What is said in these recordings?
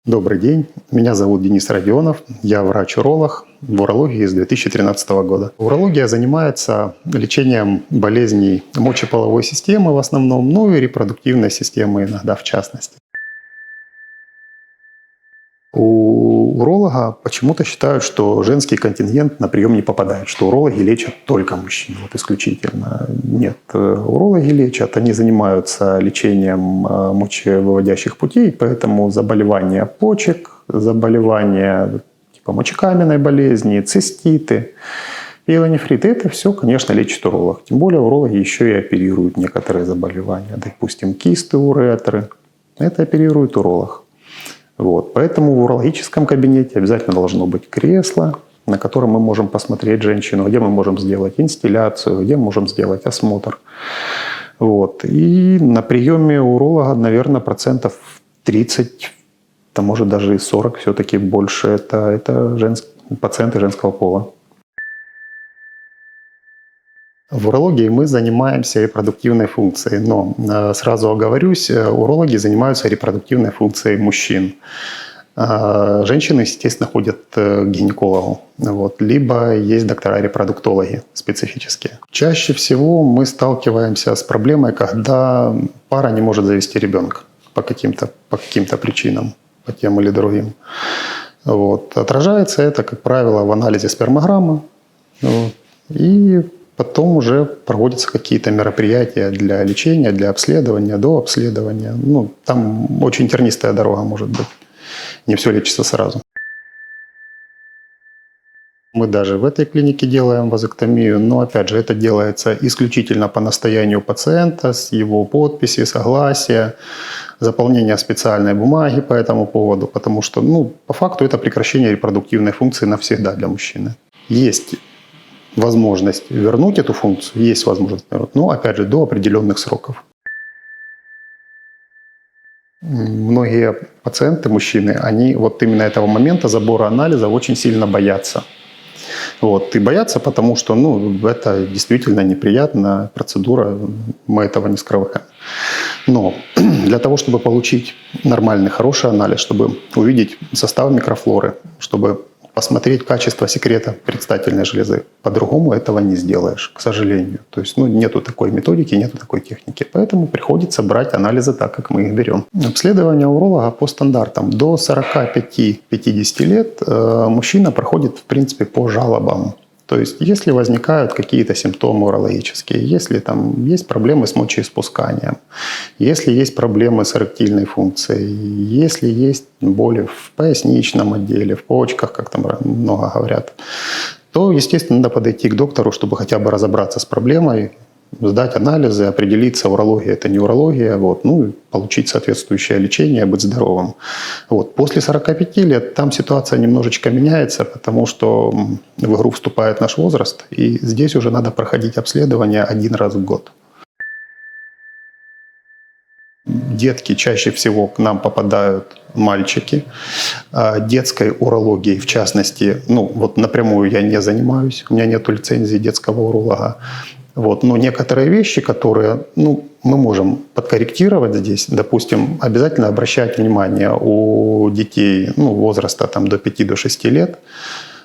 Добрый день, меня зовут Денис Родионов, я врач-уролог в урологии с 2013 года. Урология занимается лечением болезней мочеполовой системы в основном, ну и репродуктивной системы иногда в частности. У уролога почему-то считают, что женский контингент на прием не попадает, что урологи лечат только мужчин, вот исключительно. Нет, урологи лечат, они занимаются лечением мочевыводящих путей, поэтому заболевания почек, заболевания типа мочекаменной болезни, циститы, пиелонефриты, это все, конечно, лечит уролог. Тем более урологи еще и оперируют некоторые заболевания, допустим, кисты, уретры, это оперирует уролог. Вот. Поэтому в урологическом кабинете обязательно должно быть кресло, на котором мы можем посмотреть женщину, где мы можем сделать инстилляцию, где мы можем сделать осмотр. Вот. И на приеме уролога, наверное, 30%, а может даже и 40%, все-таки больше это пациенты женского пола. В урологии мы занимаемся репродуктивной функцией, но сразу оговорюсь, урологи занимаются репродуктивной функцией мужчин. Женщины, естественно, ходят к гинекологу, вот, либо есть доктора-репродуктологи специфические. Чаще всего мы сталкиваемся с проблемой, когда пара не может завести ребенка по каким-то причинам, по тем или другим. Вот. Отражается это, как правило, в анализе спермограммы. Вот. И потом уже проводятся какие-то мероприятия для лечения, для обследования, до обследования. Ну, там очень тернистая дорога может быть. Не все лечится сразу. Мы даже в этой клинике делаем вазэктомию, но опять же это делается исключительно по настоянию пациента, с его подписи, согласия, заполнения специальной бумаги по этому поводу, потому что, по факту это прекращение репродуктивной функции навсегда для мужчины. Есть возможность вернуть эту функцию, есть возможность вернуть, но опять же до определенных сроков. Многие пациенты, мужчины, они вот именно этого момента забора анализа очень сильно боятся. Вот. И боятся, потому что это действительно неприятная процедура, мы этого не скрываем. Но для того, чтобы получить нормальный, хороший анализ, чтобы увидеть состав микрофлоры, чтобы посмотреть качество секрета предстательной железы, по-другому этого не сделаешь, к сожалению. То есть нету такой методики, нету такой техники. Поэтому приходится брать анализы так, как мы их берем. Обследование уролога по стандартам. До 45-50 лет мужчина проходит, в принципе, по жалобам. То есть, если возникают какие-то симптомы урологические, если там есть проблемы с мочеиспусканием, если есть проблемы с эректильной функцией, если есть боли в поясничном отделе, в почках, как там много говорят, то, естественно, надо подойти к доктору, чтобы хотя бы разобраться с проблемой, сдать анализы, определиться, урология это не урология, и получить соответствующее лечение, быть здоровым. Вот. После 45 лет там ситуация немножечко меняется, потому что в игру вступает наш возраст, и здесь уже надо проходить обследование 1 раз в год. Детки чаще всего к нам попадают мальчики. Детской урологией, в частности, напрямую я не занимаюсь, у меня нет лицензии детского уролога. Вот. Но некоторые вещи, которые мы можем подкорректировать здесь, допустим, обязательно обращать внимание у детей возраста до 5-6 лет,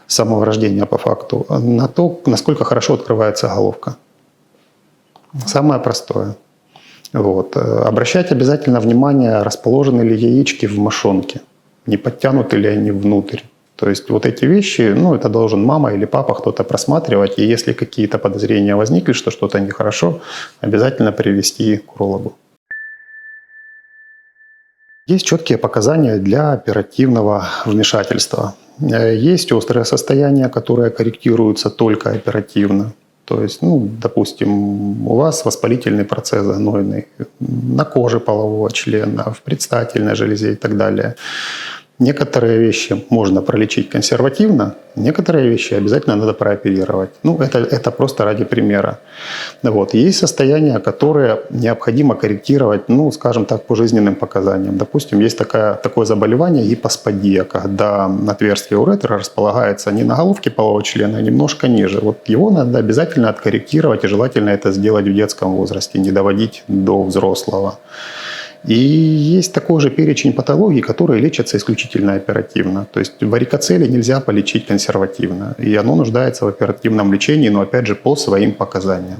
с самого рождения по факту, на то, насколько хорошо открывается головка. Самое простое. Вот. Обращать обязательно внимание, расположены ли яички в мошонке, не подтянуты ли они внутрь. То есть вот эти вещи, это должен мама или папа кто-то просматривать. И если какие-то подозрения возникли, что что-то нехорошо, обязательно привести к урологу. Есть четкие показания для оперативного вмешательства. Есть острые состояния, которые корректируются только оперативно. То есть, допустим, у вас воспалительный процесс гнойный на коже полового члена, в предстательной железе и так далее. Некоторые вещи можно пролечить консервативно, некоторые вещи обязательно надо прооперировать. Это просто ради примера. Вот. Есть состояния, которые необходимо корректировать, скажем так, по жизненным показаниям. Допустим, есть такое заболевание гипосподия, когда отверстие уретры располагается не на головке полового члена, а немножко ниже. Вот его надо обязательно откорректировать, и желательно это сделать в детском возрасте, не доводить до взрослого. И есть такой же перечень патологий, которые лечатся исключительно оперативно. То есть варикоцели нельзя полечить консервативно. И оно нуждается в оперативном лечении, но опять же по своим показаниям.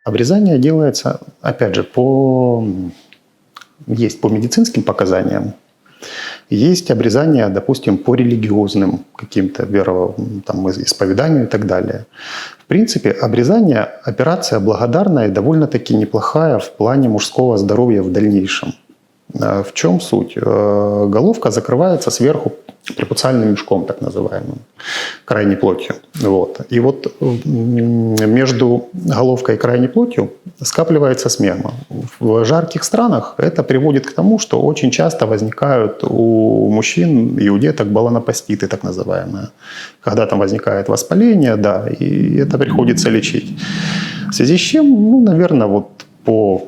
Обрезание делается, опять же, есть по медицинским показаниям, есть обрезание, допустим, по религиозным каким-то исповеданию и так далее. В принципе, обрезание – операция благодарная и довольно-таки неплохая в плане мужского здоровья в дальнейшем. В чем суть? Головка закрывается сверху препуциальным мешком, так называемым, крайней плотью. Вот. И вот между головкой и крайней плотью скапливается сперма. В жарких странах это приводит к тому, что очень часто возникают у мужчин и у деток баланопаститы, так называемые. Когда там возникает воспаление, да, и это приходится лечить. В связи с чем, наверное, вот по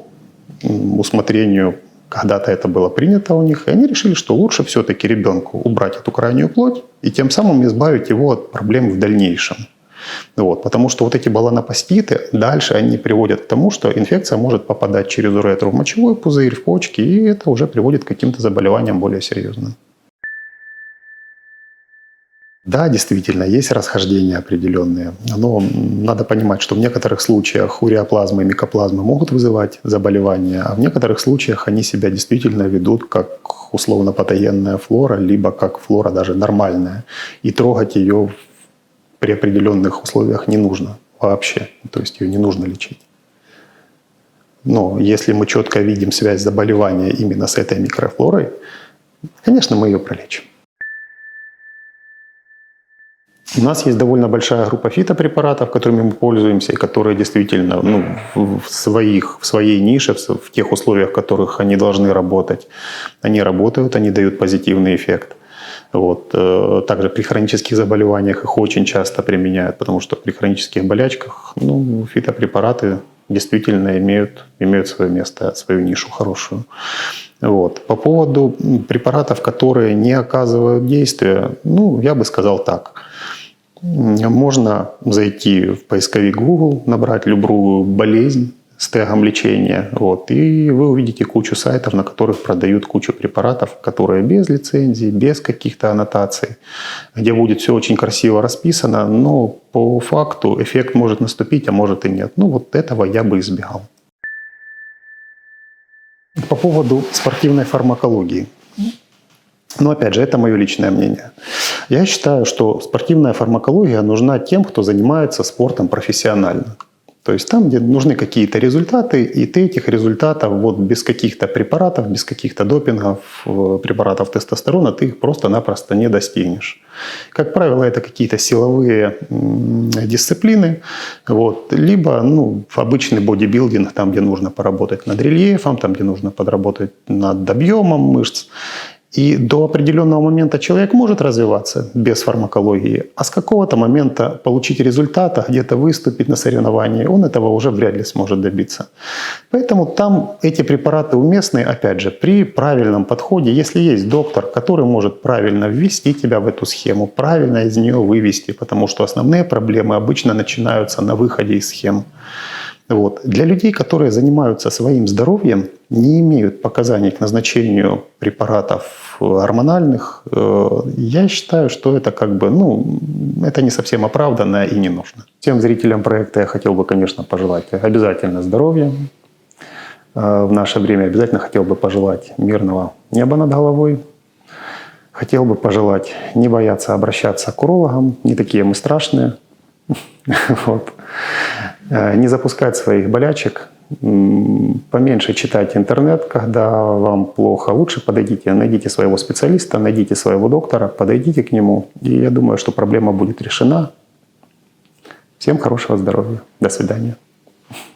усмотрению когда-то это было принято у них, и они решили, что лучше все-таки ребенку убрать эту крайнюю плоть и тем самым избавить его от проблем в дальнейшем. Вот, потому что вот эти баланопаститы дальше они приводят к тому, что инфекция может попадать через уретру в мочевой пузырь, в почки, и это уже приводит к каким-то заболеваниям более серьезным. Да, действительно, есть расхождения определенные, но надо понимать, что в некоторых случаях уреоплазмы и микоплазмы могут вызывать заболевания, а в некоторых случаях они себя действительно ведут как условно-патогенная флора, либо как флора даже нормальная, и трогать ее при определенных условиях не нужно вообще, то есть ее не нужно лечить. Но если мы четко видим связь заболевания именно с этой микрофлорой, конечно, мы ее пролечим. У нас есть довольно большая группа фитопрепаратов, которыми мы пользуемся, и которые действительно в своей нише, в тех условиях, в которых они должны работать, они работают, они дают позитивный эффект. Вот. Также при хронических заболеваниях их очень часто применяют, потому что при хронических болячках фитопрепараты действительно имеют свое место, свою нишу хорошую. Вот. По поводу препаратов, которые не оказывают действия, я бы сказал так. Можно зайти в поисковик Google, набрать любую болезнь с тегом лечения, и вы увидите кучу сайтов, на которых продают кучу препаратов, которые без лицензий, без каких-то аннотаций, где будет все очень красиво расписано, но по факту эффект может наступить, а может и нет. Этого я бы избегал. По поводу спортивной фармакологии. Опять же, это мое личное мнение. Я считаю, что спортивная фармакология нужна тем, кто занимается спортом профессионально. То есть там, где нужны какие-то результаты, и ты этих результатов без каких-то препаратов, без каких-то допингов, препаратов тестостерона, ты их просто-напросто не достигнешь. Как правило, это какие-то силовые дисциплины, либо обычный бодибилдинг, там, где нужно поработать над рельефом, там, где нужно поработать над объемом мышц. И до определенного момента человек может развиваться без фармакологии, а с какого-то момента получить результата, где-то выступить на соревновании, он этого уже вряд ли сможет добиться. Поэтому там эти препараты уместны, опять же, при правильном подходе. Если есть доктор, который может правильно ввести тебя в эту схему, правильно из нее вывести, потому что основные проблемы обычно начинаются на выходе из схем. Для людей, которые занимаются своим здоровьем, не имеют показаний к назначению препаратов гормональных, я считаю, что это это не совсем оправданно и не нужно. Всем зрителям проекта я хотел бы, конечно, пожелать обязательно здоровья. В наше время обязательно хотел бы пожелать мирного неба над головой. Хотел бы пожелать не бояться обращаться к урологам, не такие мы страшные. Не запускать своих болячек, поменьше читать интернет, когда вам плохо. Лучше найдите своего специалиста, найдите своего доктора, подойдите к нему. И я думаю, что проблема будет решена. Всем хорошего здоровья. До свидания.